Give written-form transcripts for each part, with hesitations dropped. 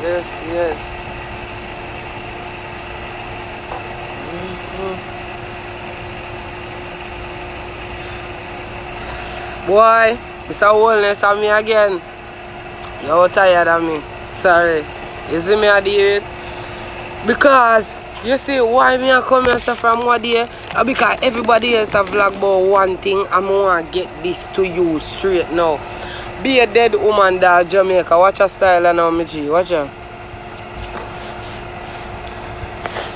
yes. Boy, Mr. Wellness and me again. You're tired of me. Sorry. You see me at the end? Because you see why me I come here from what day? Because everybody else have vlog about one thing and I want to get this to you straight now. Be a dead woman that Jamaica. Watch her style now, my G. Watch her.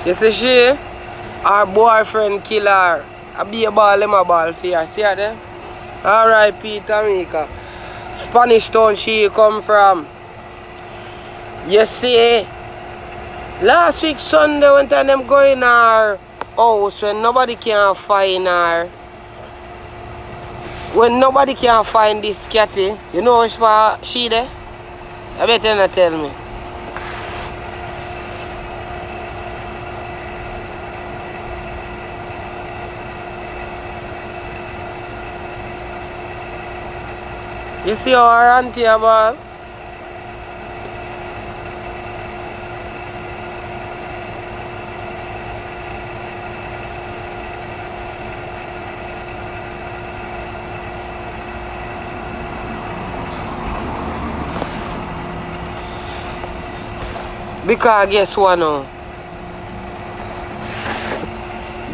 You see she? Her boyfriend kill her. I be a ball, him a ball for her. See her there? R.I.P. Tamika. Spanish town she come from. You see? Last week Sunday when them go in her house when nobody can find her. When nobody can find this catty, you know what she there? I better not tell me. You see our auntie about? Because guess what now?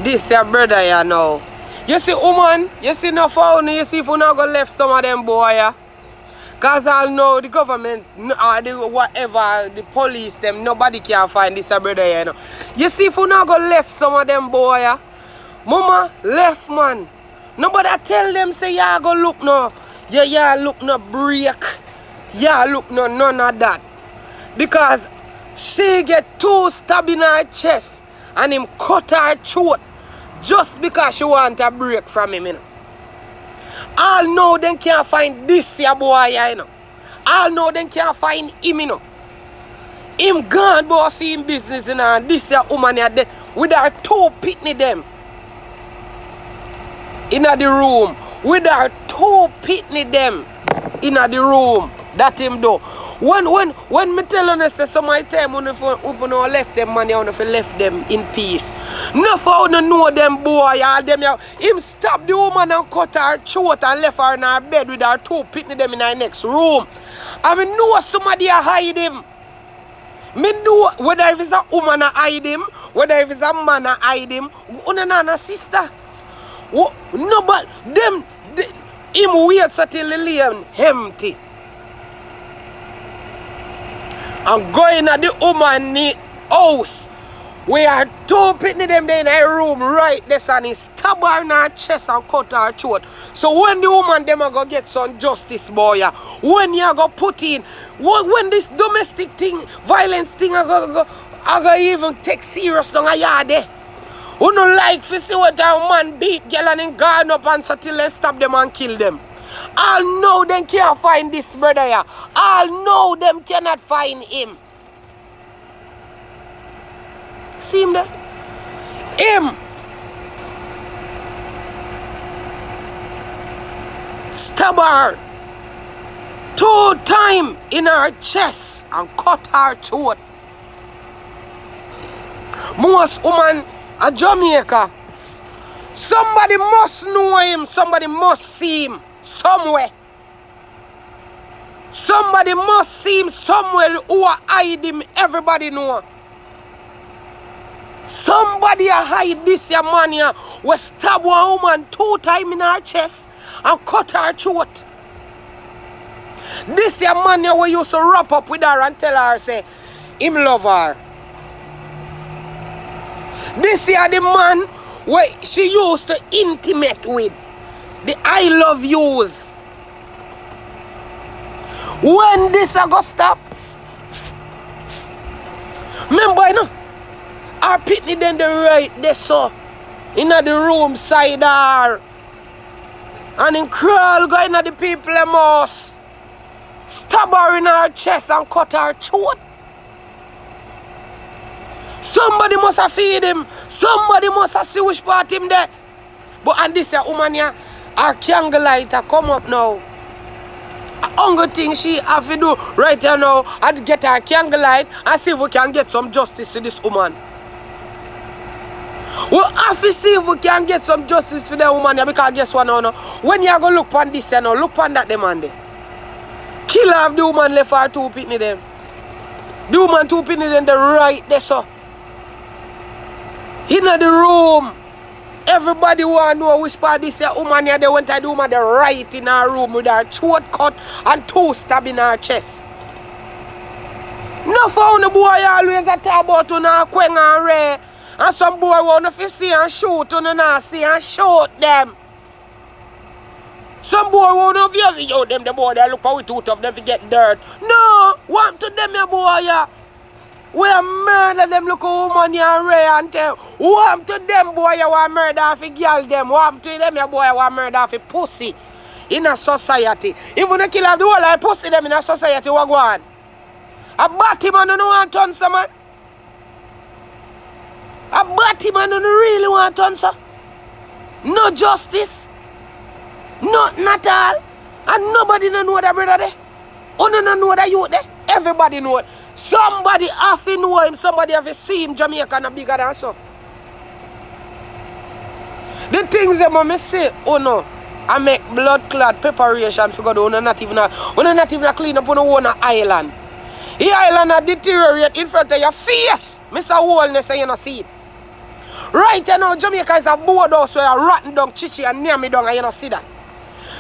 This your brother you know. You see woman, you see no phone, you see if you not go left some of them boy ya. Cause I know the government or the whatever, the police them, nobody can find this your brother you know. You see if you not go left some of them boy ya. Mama left man. Nobody tell them say yeah go look no. Yeah look no break. Yeah look no none of that. Because she get 2 stab in her chest and him cut her throat just because she want a break from him, you know. All know them can't find this your boy, you know. All know them can't find him, you know. Him gone boy for him business, you know, and this your woman here dead with her 2 pitney them in the room. With her 2 pitney them in the room. That him do. When me tell you say some my time when if you no left them man, you if you left them in peace. No for you know them boy all them him stop the woman and cut her throat and left her in her bed with her 2 pitney them in her next room. I mean know somebody hide him. Me know whether if it's a woman hide him, whether if it's a man hide him, una sister. No but them him wait till the lane empty. And going at the woman house where 2 pitney them there in her room right there and he stab her in her chest and cut her throat. So when the woman them are gonna get some justice boy, when you go put in, when this domestic thing, violence thing I go even take serious down a yard there. Who no like to see what a man beat girl and guard up and so till they stop them and kill them. All know them can't find this brother here. All know them cannot find him. See him there? Him. Stab her 2 times in her chest and cut her throat. Most woman at Jamaica, somebody must know him, somebody must see him. Somewhere. Somebody must see him somewhere who hide him. Everybody know. Somebody hide this your man here who stab one woman 2 times in her chest and cut her throat. This your man here who used to wrap up with her and tell her say him love her. This here the man where she used to intimate with. The I love yous. When this a go stop? Remember, you know, our pitney then the right there so in the room side her. And in crawl go in the people house. Stab her in her chest and cut her throat. Somebody must have feed him. Somebody must have see which part him there. But and this woman here, our candle lighter come up now. only thing she have to do right now and get her candle light and see if we can get some justice to this woman. We have to see if we can get some justice for the woman here, because guess what now? When you go look on this, look on that demand there. Kill off the woman left her 2 pitney them. The woman 2 pitney them the right there, so. In the room. Everybody want to know which part this woman here, they went to the woman the right in her room with her throat cut and 2 stab in her chest. No found the boy always a talk about on her Queen and Ray. And some boy want to see and shoot on and see and shoot them. Some boy want to view yo them the boy they look how we too tough them to get dirt. No, what to them your boy ya? We murder them look how woman and Ray and tell. What to them boy you want murder for girl them? What to them your boy you want murder for pussy in a society? Even the kill of the whole like pussy them in a society what go on? A batty man don't want to turn some man. A batty man don't really want to turn some. No justice. Not all. And nobody don't know that brother there. Oh no know that youth there. Everybody know it. Somebody have to know him. Somebody have to see him. Jamaican are bigger than so. The things that mama say, oh no, I make blood clot preparation for God. We're not even clean up on one island. The island a deteriorate in front of your face. Mr. Wholeness and you not see it. Right now, Jamaica is a boardhouse where you rotten down chichi and near me down and you not see that.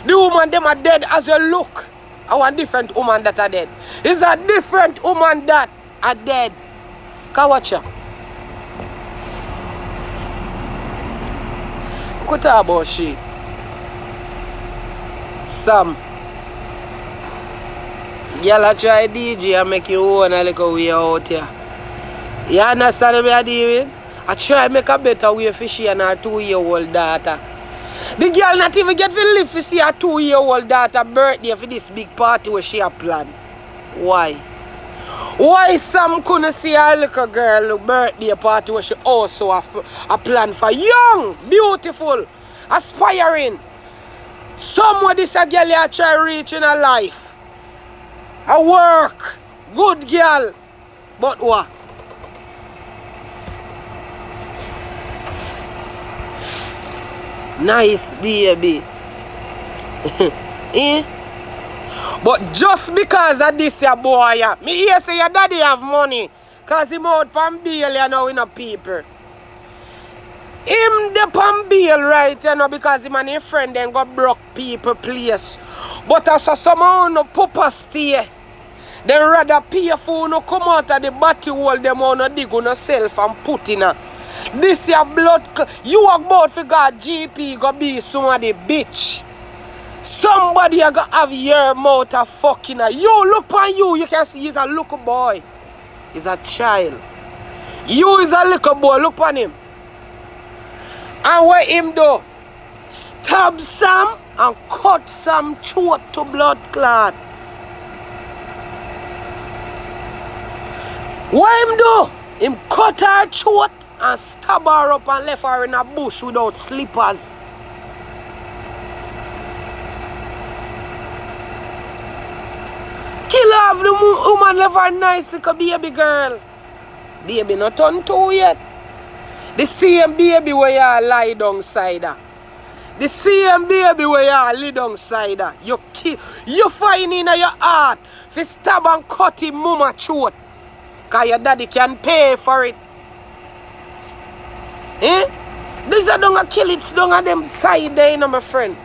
The woman them are dead as you look. I want different woman that are dead. It's a different woman that are dead. Can watch ya. What about she? Sam. Y'all try DJ and make you own a little way out here. You understand what I'm doing? I try make a better way for she and her 2-year-old daughter. The girl not even get to live to see her 2-year-old daughter birthday for this big party where she a plan. Why? Why Sam couldn't see her little girl birthday party where she also a plan for young, beautiful, aspiring. Somewhere this a girl you try reach in her life. A work, good girl, but what? Nice baby. Eh? But just because of this your boy, me hear say your daddy have money. Cause him out pan bail you know in a people. Him the pan bail right you know because him and his friend then got broke people place. But as someone no papa stay. They rather pay for no come out of the batty hole them on no dig on yourself and put in a. This your blood, you walk about for God GP go be somebody bitch. Somebody you gonna have your mouth a fucking a. You look on you can see he's a little boy. He's a child. You is a little boy, look on him. And what him do? Stab some and cut some throat to blood clot. What him do? Him cut her throat and stab her up and left her in a bush without slippers. Kill off the woman left her nice like a baby girl. Baby not turned 2 yet. The same baby where you lie down side her. The same baby where you lie down side her. You find in your heart to stab and cut him mama throat. Because your daddy can pay for it. Eh? These are don't kill it down on them side there, you know, my friend.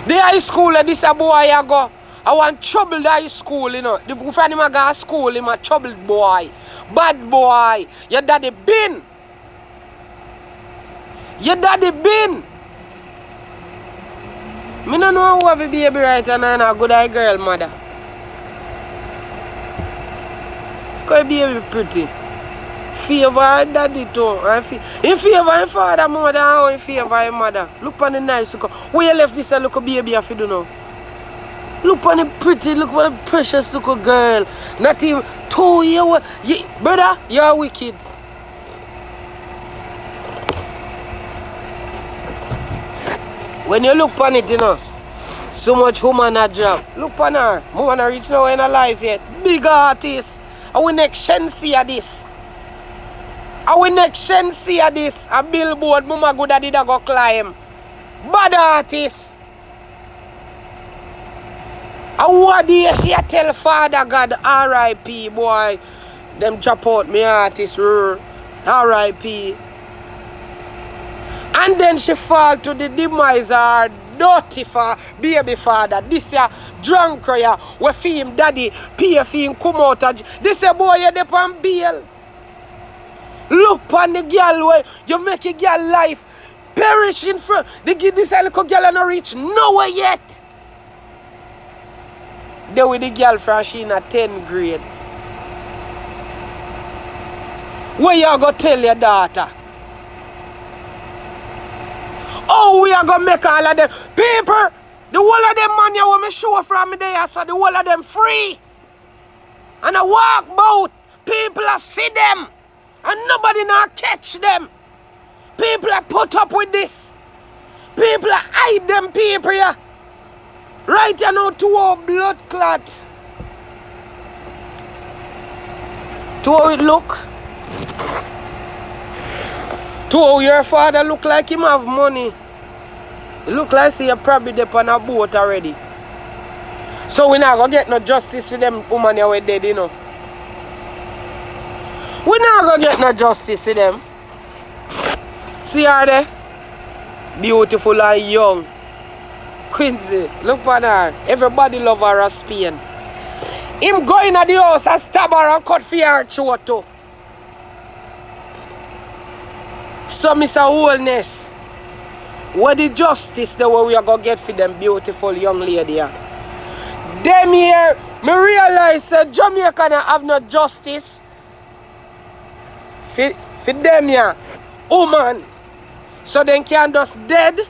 The high school, this a boy I go. I want trouble the high school, you know. The friend him a go to school, him a troubled boy. Bad boy. Your daddy been. Your daddy been. Me don't know who have a baby right now, a good eye girl mother. Because baby pretty. Favor her daddy too. In favor her father, mother, and in favor her mother. Look on the nice look. Where you left this little baby if you do know? Look on the pretty, look on the precious little girl. Not even 2 years. Brother, you're wicked. When you look on it, you know, So much woman a job. Look on her. Woman a reach now in her life yet. Big artist. And we next shensi a this. And we next shensi a this. A billboard. Mama good at it a go climb. Bad artist. And what day she a tell Father God R.I.P. boy. Them drop out me artist. R.I.P. And then she fall to the demise of her dirty for baby father. This ya drunk ya we fee him daddy pay for him come out of this a boy you dep on bail. Look on the girl where you make a girl life perish in front. They give this little girl and no reach nowhere yet. They with the girl from she in a 10th grade. Where you go tell your daughter? Oh, we are going to make all of them. People, the whole of them man you want me show from me there, so the whole of them free. And I walk about. People are see them. And nobody now catch them. People are put up with this. People are hide them people here. Right you know, to our blood clot. To how it look. To how your father look like him have money. It look like he probably there on a boat already. So we not gonna get no justice for them woman who are dead, you know. We not gonna get no justice for them. See her there? Beautiful and young. Quincy, look at her. Everybody love her as Spain. Him go in the house and stab her and cut for her throat too. So, Mr. Wholeness, what the justice the way we are going to get for them beautiful young lady here? Them here, me realize that Jamaica don't have no justice for them here, woman. So they can just dead,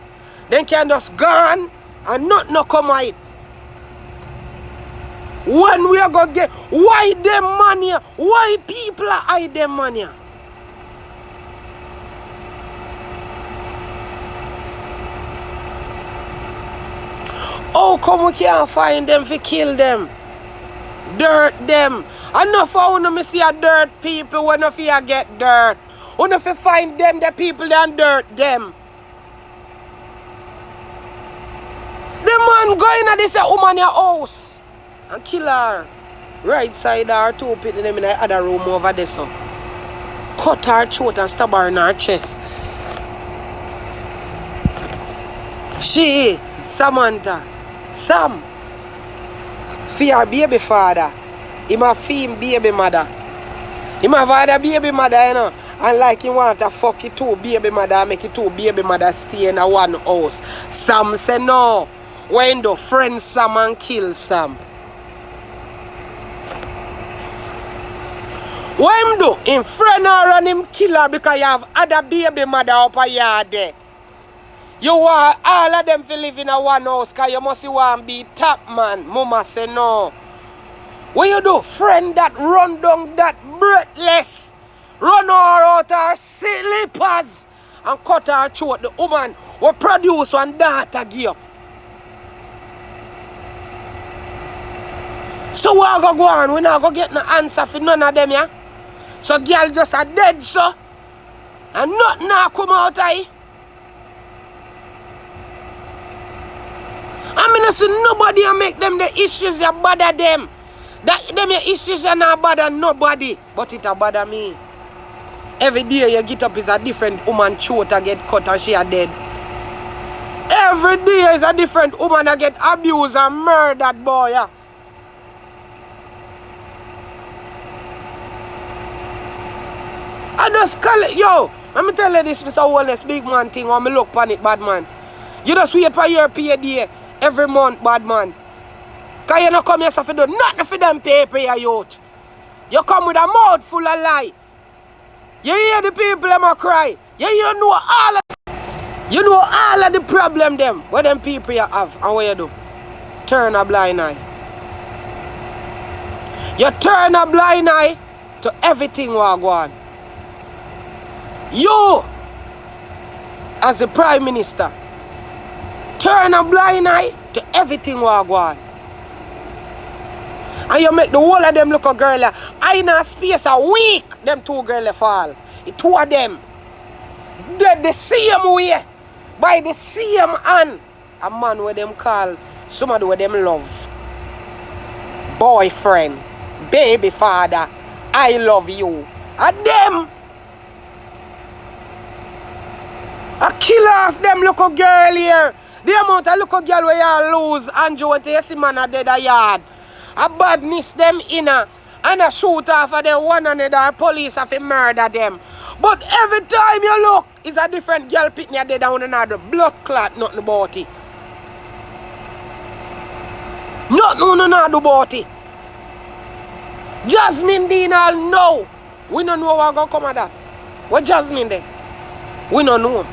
they can just gone, and not no come out. When we are going to get, why them money? Why people are hide them money? How come we can't find them to kill them? Dirt them. Enough of you see a dirt people when you get dirt. You have to find them, the people that dirt them. The man going at this woman in your house and kill her. Right side her, two people them in the other room over there. So. Cut her throat and stab her in her chest. She, Samantha. Sam, for your baby father, he ma feel him baby mother. He ma have a baby mother, you know, and like he want to fuck it two baby mother and make it two baby mother stay in a one house. Sam say no. When the friend Sam and kill Sam. What him do? Him friend her and him kill her because you have other baby mother up a yard there. You want all of them to live in a one house because you must want to be top man. Mama say no. What you do? Friend that run down that breathless. Run her out her slippers and cut her throat. The woman will produce one daughter give. So we are going to go on. We not going to get no answer for none of them, yeah? So girl just a dead so. And nothing now come out of it. I mean, I see nobody make them the issues that bother them. That them issues are not bother nobody, but it a bother me. Every day you get up is a different woman throat to get cut and she are dead. Every day is a different woman that get abused and murdered, boy. Yeah. I just call it, yo. Let me tell you this, Mr. Wellness, big man thing, or me look on it, bad man. You just wait for your payday every month, bad man. Because you don't come here to do nothing for them paper, you youth. You come with a mouth full of lie. You hear the people them a cry. You know all of the problem them, what them people you have, and what you do? Turn a blind eye. You turn a blind eye to everything what go on. You, as the Prime Minister, turn a blind eye to everything we go on. And you make the whole of them look a girl. I in a space a week, them two girls fall. The two of them. They're the same way. By the same hand. A man where them call somebody where them love. Boyfriend. Baby father. I love you. And them. I kill off them little girl here. The amount of little girl where you lose. Andrew when you see man a dead a yard. A badness them inner. And a shoot off of them one another. Police have to murder them. But every time you look, it's a different girl picking dead down another. Blood clot, nothing about it. Nothing about it. Jasmine Dean all know. We don't know what going to come of that. What Jasmine there? We don't know.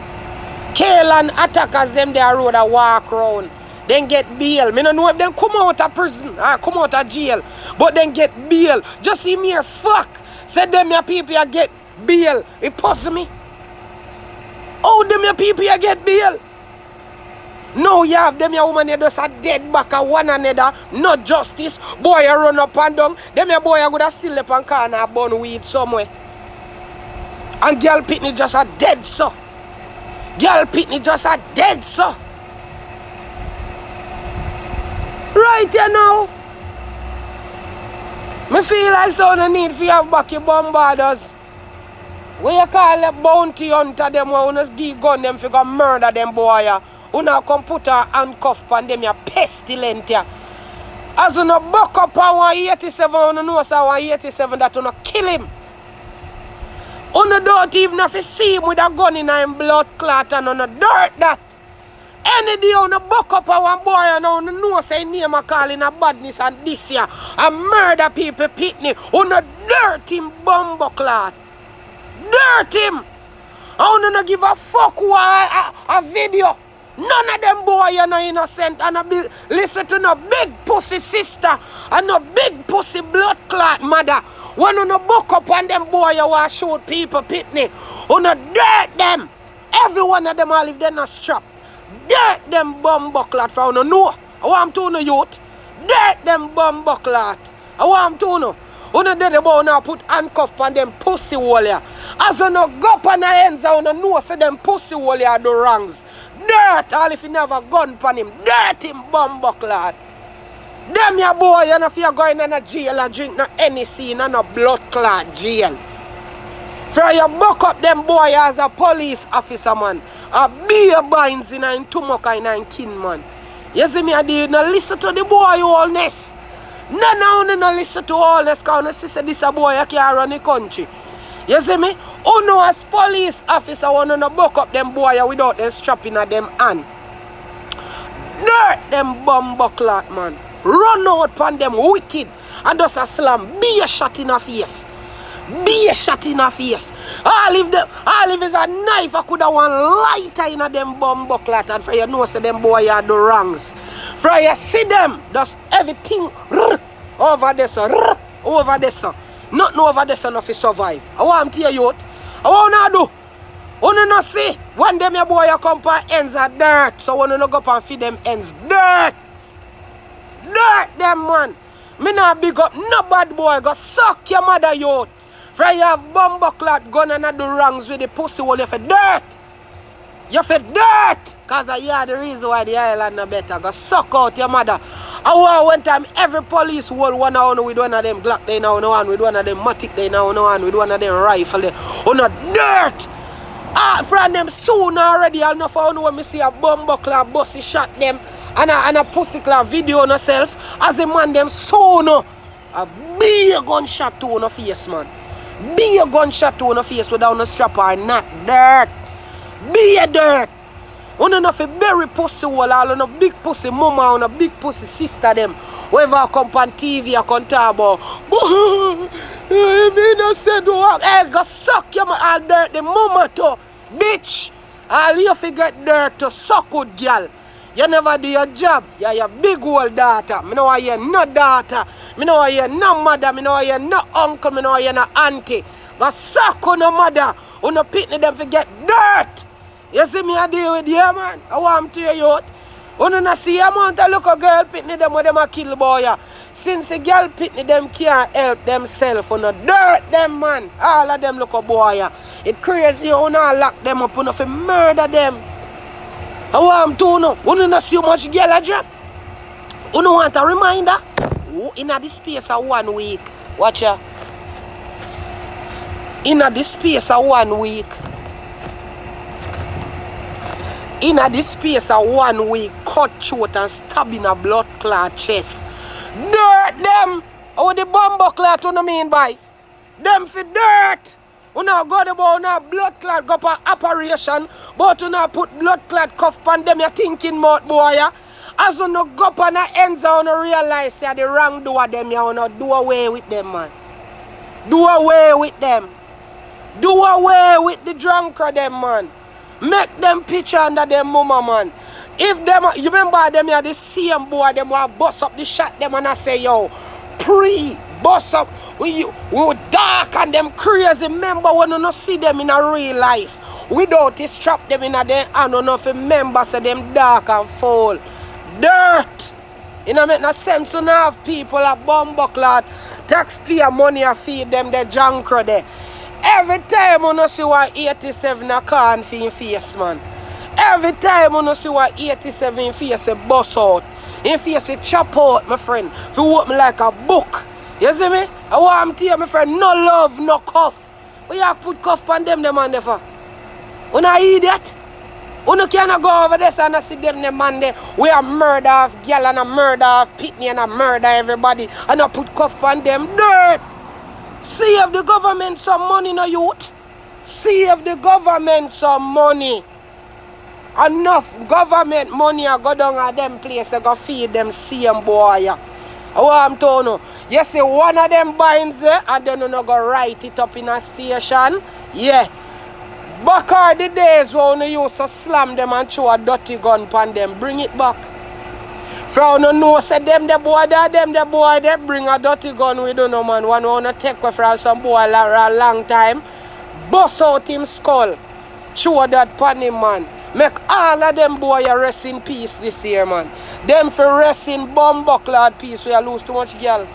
Kaylan attackers them there road a walk around. Then get bail. Me don't know if them come out of prison or come out of jail. But then get bail. Just see me here fuck. Said them your people get bail. It puzzle me. How them your people get bail? No, you have them your woman just a dead back of one another. No justice. Boy you run up and down. Them your boy you go to steal up and corner and burn weed somewhere. And girl pitney just a dead so. Girl pitney just a dead so. Right you know. Me feel like someone need for have back your bombarders. When you call a bounty hunter them who just give gun them for go murder them boy. Who now come put a handcuff on them, you pestilent. As you no buck up on 187, you know so 187 that you no kill him. You don't even have to see him with a gun in him blood clot and on the dirt that. Any day you no buck up on one boy and you know say name a calling a badness and this year and murder people pitney. You no dirt him bumbo clot. Dirt him. And you no give a fuck who a video. None of them boy are no innocent and listen to no big pussy sister and no big pussy blood clot mother. When you no buck up on them boy you want to shoot people pitney. You no dirt them. Every one of them all if they not strap. Dirt them bumbo clot for you know. I want to know youth. Dirt them bumbo clot. I want to know. You no dead about now put handcuff on them pussy hole here. As you no go up on the ends you no know say them pussy hole here do wrongs. Dirt all if you never gun on him. Dirt him bumbo clot. Them your boy you know if you're going in a jail and drink no any scene and no blood clot jail. For you buck up them boy as a police officer man. A beer binds in a tumok in a kin man. You see me I did not listen to the boy allness. No listen to allness because you see this a boy you can't run the country. You see me? Who know as police officer want to buck up them boy without them strapping at them hand. Dirt them bumbo clot man. Run out on them wicked and just a slam. Be a shot in the face. Be a shot in the face. All if it's a knife, I could have one lighter in a them bumbo clot and for you know say them boy are the wrongs. For you see them, that's everything over there so over there so. Nothing over there so enough to survive. I want to tell you youth. I want to do. You not see when them your boy come for ends are dirt. So when you no go up and feed them ends dirt. Dirt them man. Me not big up no bad boy go suck your mother youth. For you have bumbo clot gun and do wrongs with the pussy hole you for dirt. You for dirt. Cause you are the reason why the island no better. Go suck out your mother. I want one time every police will one on with one of them Glock they now one with one of them Matic they now one with one of them rifle they. On a dirt. From them soon already I'll know for when me see a bumbo clot bossy shot them and a pussy clot video on herself as a man them soon a big gunshot to on the face man. Be a gunshot to on the face without no strap or not dirt. Be a dirt. You know if a berry pussy wall all on a big pussy mama on a big pussy sister them. Whoever come on TV or come talk about me no said walk. Hey go suck your all dirt the mama too. Bitch. All you forget dirt to suck good girl. You never do your job. You're your big old daughter. Me know you no daughter. Me know you no mother. Me know you no uncle. Me know you no auntie. Go suck on no mother. On no pitney them forget dirt. You see me I deal with you man. I want to tell you. Uno na see amount of look a girl pitney them where them a kill boy ya. Since the girl pitney them can't help themselves, uno dirt them man. All of them look a boy ya. It crazy uno lock them up, uno fi murder them. I want to know. Uno not see how much girl a drop. Uno want a reminder? In the space of 1 week. Watch ya. In the space of 1 week. In the space of 1 week, cut throat and stab in a blood clot chest. Dirt them! How the bomb clot you know mean by? Them for dirt! You know go about now blood clot go for operation, but you know put blood clot cuff on them, you thinking mouth boy ya. As you know go on the ends you know realize you the wrong do of them, you know do away with them man. Do away with them. Do away with the drunkard them man. Make them picture under them mama man. If them, you remember them are the same boy, them will bust up the shot them and I say yo, bust up. We dark and them crazy. Remember when you not see them in a real life. Without it strap them in a their hand, you know if remember say them dark and foul. Dirt. You know make no sense to have people a bumbuckler, taxpayer money a feed them the junker there. Every time you see what 87 a can for your face, man. Every time you see what 87 in face a bust out. In face a chop out, my friend. If you walk me like a book. You see me? I want to tell you, my friend, no love, no cuff. We have put cuff on them man there for. You not idiot? You can't go over this and see them man there. We are murder of girl and a murder of pitney and a murder everybody. And I put cuff on them. Dirt! Save the government some money, no youth. Save the government some money. Enough government money I go down at them place I go feed them same boy. How I'm telling you. You see one of them binds there and then you go write it up in a station. Yeah. Back are the days when you used to slam them and throw a dirty gun upon them. Bring it back. From no know say them the boy they bring a dirty gun with you no man. One wanna take away from some boy a long time. Bust out him skull. Throw that pan him man. Make all of them boy rest in peace this year man. Them for rest in bumbuckler peace. We are lose too much girl.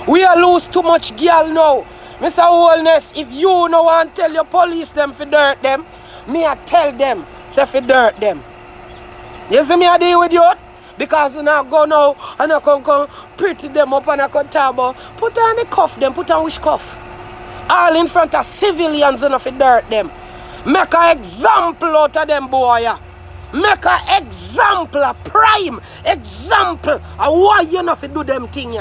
We are lose too much girl now. Mr. Holness, if you no want to tell your police them for dirt them, me I tell them say for dirt them. You see me I deal with you? Because you now go now and I come pretty them up and I come talk about put on the cuff them, put on which cuff? All in front of civilians and for dirt them. Make an example out of them boy. Make an example, a prime example of why you not do them thing.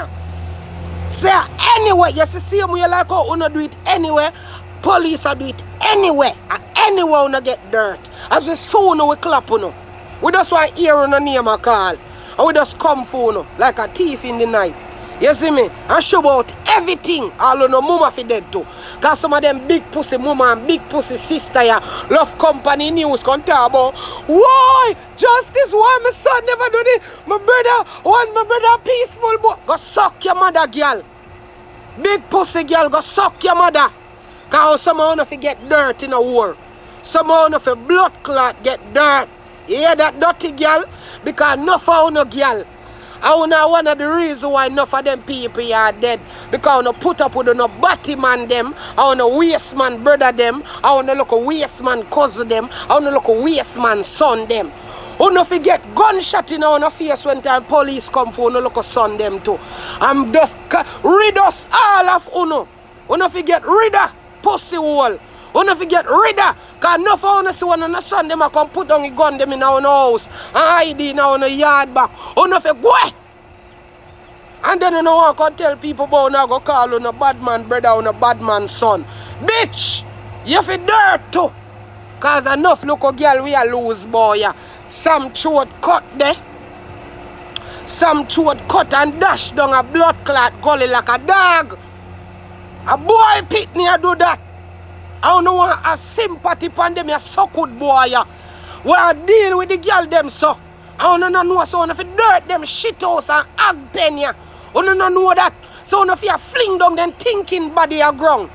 Say anyway, you see same way like how you do it anywhere, police do it anywhere. And anywhere you get dirt. As we soon we clap you know. We just want to hear on the name a call. And we just come for you like a thief in the night. You see me? And show about everything. All of no mama for dead too. Because some of them big pussy mama and big pussy sister ya love company news can talk about why justice why my son never do it. My brother peaceful boy. Go suck your mother girl. Big pussy girl go suck your mother. Because some of you get dirt in a war. Some of you blood clot get dirt. You hear that dirty girl? Because enough of no girl. And one of the reasons why enough of them people are dead. Because I put up with no batty man them. I no waste man brother them. I no look a waste man cousin them. I no look a waste man son them. You no forget gunshot in our face when time police come for no look a son them too. I'm just rid us all of uno. You no forget rid of pussy hole. You no forget rid of. Because enough of you see one on the son them come put on a gun them in our house. And hide in our yard back. You no forget go. And then you know I can tell people about now go call on a bad man brother on a bad man son. Bitch! You fi dirt too. Cause enough look a girl we a lose boy. Some throat cut there. Some throat cut and dash down a blood clot gully like a dog. A boy pitney a do that. I don't want a sympathy upon them a so good boy. Where I deal with the girl them so. I don't know so if you dirt them shit house and hag pen ya. You don't know that. So if you fling down then thinking body a ground.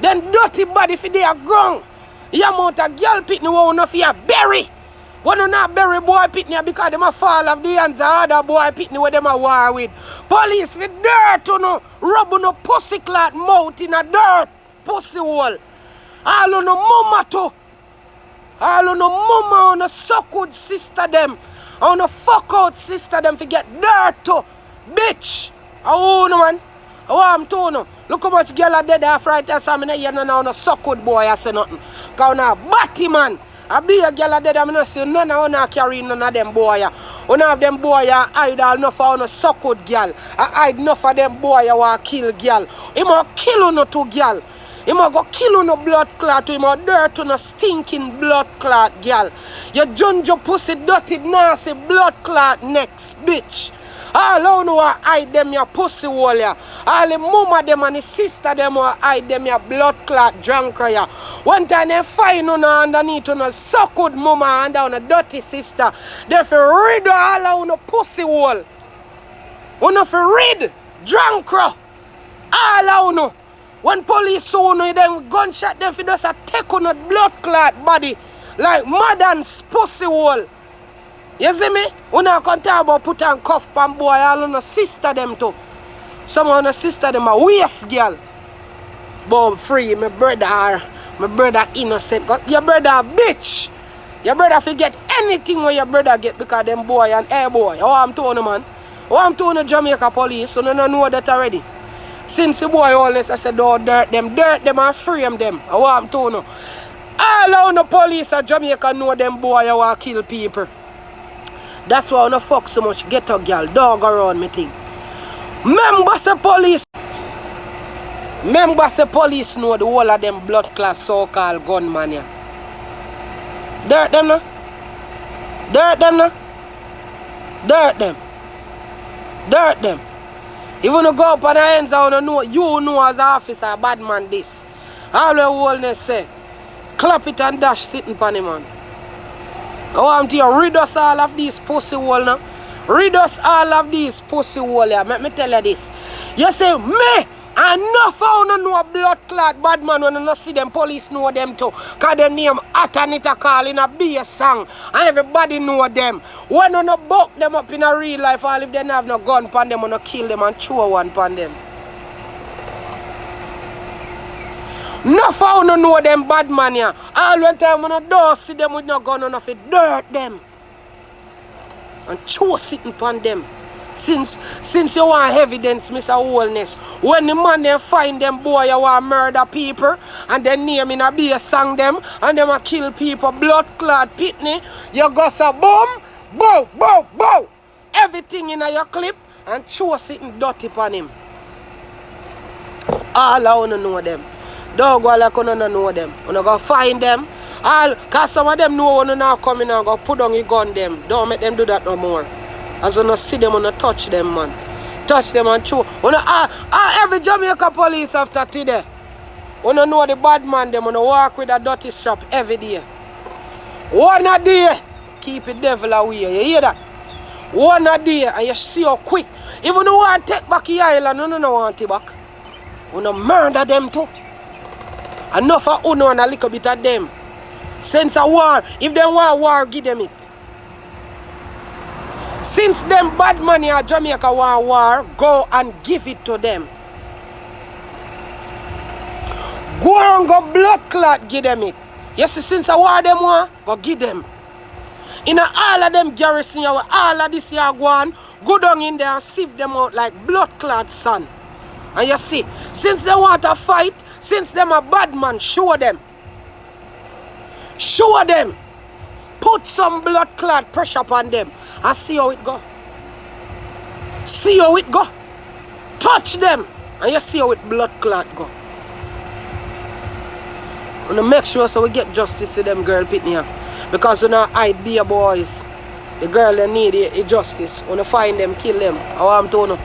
Then dirty body for they a ground. You amount a girl pitney who if you bury. When you not bury boy pitney because them a fall of the hands of other boy pitney where them a war with. Police with dirt on no, rub on no pussy clot mouth in a dirt pussy hole. All on no mama too. All on no mama on no suck out sister them. On no fuck out sister them for get dirt too. Bitch. Oh no man. Oh I'm to no. Look how much girl are dead after right there. So you know now no suck out boy I say nothing. Cause now batty man. I be a girl dead, I'm not saying none of them carry none of them boy. One of them boy hide all enough for no suck out girl. I hide enough of them boy who kill girl. He might kill no two girl. He might go kill no blood clot. He might dirt no stinking blood clot girl. You junjo pussy dirty nasty blood clot next bitch. All who hide them your pussy hole ya. All the mama them and the sister them who hide them your blood clot drunker ya. One time they find on underneath on a so good mama and down a dirty sister. They for rid all on a pussy hole. One of rid drunker. All on. When police saw no them gunshot them for just a take on a blood clot body like madam's pussy hole. You see me? When I can talk about put on cuff pan boy, all on a sister them too. Some on a sister them a waste girl. But free, my brother innocent. Your brother a bitch. Your brother forget anything when your brother get because them boy and air boy. Oh I'm telling you man. Oh I'm telling you Jamaica police, so no know that already. Since the boy always I said don't dirt them and frame them. Oh I'm telling you. All on the police of Jamaica know them boy who want kill people. That's why I don't fuck so much ghetto girl, dog around me thing. Members of police know the whole of them blood class so-called gunman ya. Dirt them no? Dirt them no? Dirt them. Dirt them. If you go up on the ends, you know as an officer, bad man this. All the wholeness say, clap it and dash sitting upon him man. I want you rid us all of these pussy hole now. Rid us all of these pussy hole here. Let me tell you this. You say, me, I no found no blood clot bad man when I no see them police know them too. Cause them name Atanita call in a bass song. And everybody know them. When you no buck them up in a real life, all if they have no gun pan them, you no kill them and chew one pan them. No found no know them bad man here. All one time when I don't see them with no gun on off it, dirt them. And chew sitting upon them. Since you want evidence, Mr. Wholeness, when the man them find them boy you want murder people and then name in a bass song them and them a kill people, blood clot pitney, you go so boom, bow, bow, bow. Everything in your clip and chew sitting dirty upon him. All I wanna know them. Dog while I couldn't know them. When I go find them, cause some of them know when you now come in and go put on your gun them. Don't make them do that no more. As you not see them, when you touch them, man. Touch them and chew. Every Jamaica police after today. When you know the bad man them, when you walk with a dirty strap every day. One a day, keep the devil away. You hear that? One a day, and you see how quick. Even you want to take back your island, you don't want it back. You don't murder them too. Enough of Uno and a little bit of them. Since a war, if they want war, give them it. Since them bad money at Jamaica want war, go and give it to them. Go and go blood clot, give them it. Yes, since a war them want, go give them. In all of them garrison, all of this year go on, go down in there and sieve them out like blood clot son. And you see, since they want to fight, since them a bad man, show them. Show them. Put some blood clot pressure upon them and see how it go. See how it go. Touch them and you see how it blood clot go. I want to make sure so we get justice to them girl pitney here. Because you know I be a boys. The girl they need a justice. I want to find them, kill them. How I'm told you.